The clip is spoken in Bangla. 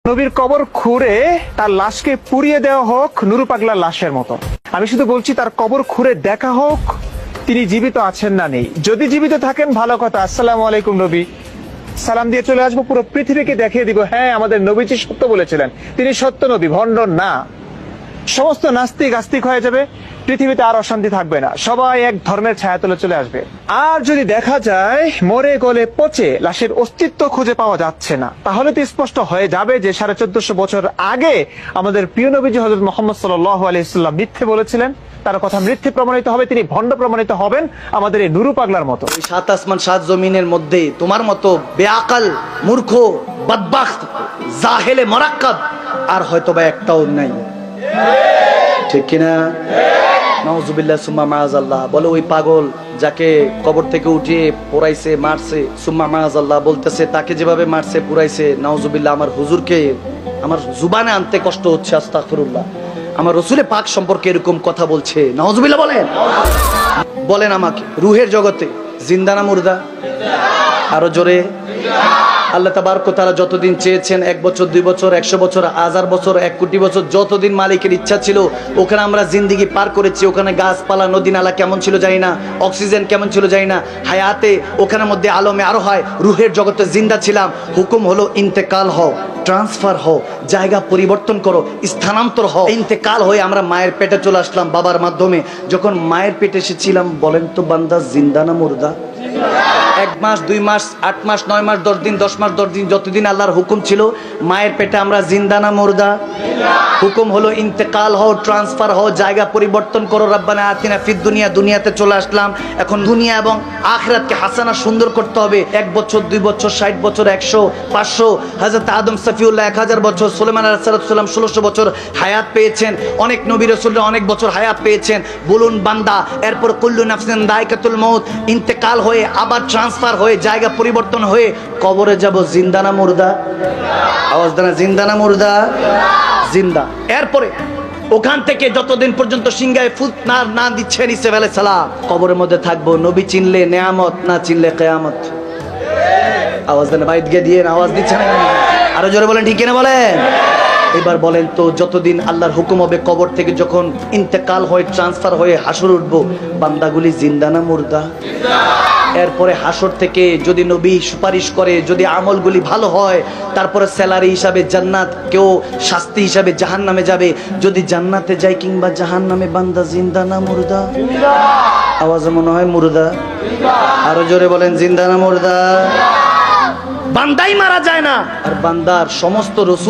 নবীর কবর খুঁড়ে তার লাশকে পুড়িয়ে দেওয়া হোক নুরু পাগলার লাশের মতো। আমি শুধু বলছি তার কবর খুঁড়ে দেখা হোক তিনি জীবিত আছেন না নেই। যদি জীবিত থাকেন ভালো কথা, আসসালামু আলাইকুম নবী, সালাম দিয়ে চলে আসবো, পুরো পৃথিবীকে দেখিয়ে দিব হ্যাঁ আমাদের নবীজি সত্য বলেছিলেন, তিনি সত্য নবী, ভণ্ড না। সমস্ত নাস্তিক আস্তিক হয়ে যাবে, পৃথিবীতে আর অশান্তি থাকবে না, সবাই এক ধর্মের ছায়াতলে চলে আসবে। আর যদি দেখা যায় মরে গলে পচে লাশের অস্তিত্ব খুঁজে পাওয়া যাচ্ছে না, তাহলে তো স্পষ্ট হয়ে যাবে যে 1450 বছর আগে আমাদের প্রিয় নবীজি হযরত মুহাম্মদ সাল্লাল্লাহু আলাইহি সাল্লাম মিথ্যে বলেছিলেন, তার কথা মিথ্যে প্রমাণিত হবে, তিনি ভণ্ড প্রমাণিত হবেন আমাদের এই নুরু পাগলার মতো। ওই সাত আসমান সাত জমিনের মধ্যে তোমার মতো বেআকাল মূর্খ বদবাখত জাহেলে মুরাক্কাব আর হয়তোবা একটাও নাই, ঠিক কিনা? নাউজুবিল্লাহ সুম্মা মাআযাল্লাহ। বলে ওই পাগল যাকে কবর থেকে উঠিয়ে পোড়াইছে মারছে, সুম্মা মাআযাল্লাহ বলতেছে তাকে যেভাবে মারছে পুরাইছে, নাউজুবিল্লাহ আমার হুজুরকে আমার জুবানে আনতে কষ্ট হচ্ছে, আস্তাগফিরুল্লাহ। আমার রাসূলে পাক সম্পর্কে এরকম কথা বলছে, নাউজুবিল্লাহ বলেন। বলেন আমাকে রুহের জগতে জিন্দা না মুর্দা? আরো জোরে। আল্লাহ তাবারক ওয়া তাআলা যতদিন চেয়েছেন, 1 বছর 2 বছর 100 বছর 1000 বছর 1 কোটি বছর, যতদিন মালিকের ইচ্ছা ছিল ওখানে আমরা জিন্দেগি পার করেছি। ওখানে গাছপালা নদী নালা কেমন ছিল জানি না, অক্সিজেন কেমন ছিল জানি না, হায়াতে ওখানের মধ্যে আলমে আরো হয় রুহের জগতে জিন্দা ছিলাম। হুকুম হলো ইন্তেকাল হও, ট্রান্সফার হও, জায়গা পরিবর্তন করো, স্থানান্তর হও। ইন্তেকাল হয়ে আমরা মায়ের পেটে চলে আসলাম বাবার মাধ্যমে। যখন মায়ের পেটে এসেছিলাম বলেন তো বান্দা জিন্দা না মুর্দা? 1 মাস 2 মাস 8 মাস 9 মাস 10 দিন 10 মাস 10 দিন যতদিন আল্লাহর হুকুম ছিল মায়ের পেটে আমরা জিন্দা না মুর্দা? হুকুম হলো ইন্তেকাল হও, ট্রান্সফার হও, জায়গা পরিবর্তন করো। রব্বানা আতিনা ফিদ দুনিয়া, দুনিয়াতে চলে আসলাম। এখন দুনিয়া এবং আখিরাতকে হাসানা সুন্দর করতে হবে। 1 বছর 2 বছর 60 বছর 100 500, হযরত আদম সফিউল্লাহ 1000 বছর, সুলাইমান আলাইহিস সালাম 1600 বছর হায়াত পেয়েছেন। অনেক নবী রাসূলরা অনেক বছর হায়াত পেয়েছেন। বলুন বান্দা, এরপর কুল্লু নাফসিন যায়কাতুল মউত, ইন্তেকাল হয়ে আবার ট্রান্সফার হয়ে জায়গা পরিবর্তন হয়ে কবরে যাব, জিন্দা না মুর্দা? আওয়াজ দেন, জিন্দা না মুর্দা? জিন্দা। এরপরে ওখান থেকে যতদিন পর্যন্ত সিংহায় ফুট না দিচ্ছেন ঈসা আলাইহিস সালাম, কবরের মধ্যে থাকবো। নবী চিনলে নেয়ামত, না চিনলে কিয়ামত। আওয়াজ দেন, বাইত গিয়ে দিয়ে আওয়াজ দিচ্ছেন না? আরো জোরে বলেন, ঠিক কিনা বলেন? এবার বলেন তো যতদিন আল্লাহর হুকুম হবে কবর থেকে যখন ইন্তেকাল হয়ে ট্রান্সফার হয়ে হাসর উঠবো, বান্দাগুলি জিন্দা না মুর্দা? এরপরে হাসর থেকে যদি নবী সুপারিশ করে, যদি আমলগুলি ভালো হয়, তারপরে স্যালারি হিসাবে জান্নাত, কেউ শাস্তি হিসাবে জাহান্নামে যাবে। যদি জান্নাতে যায় কিংবা জাহান্নামে, বান্দা জিন্দা না মুর্দা? আওয়াজে মনে হয় মুর্দা। আরো জোরে বলেন, জিন্দা না মুর্দা? বান্দাই মারা যায় না, আর বান্দার সমস্ত রসুল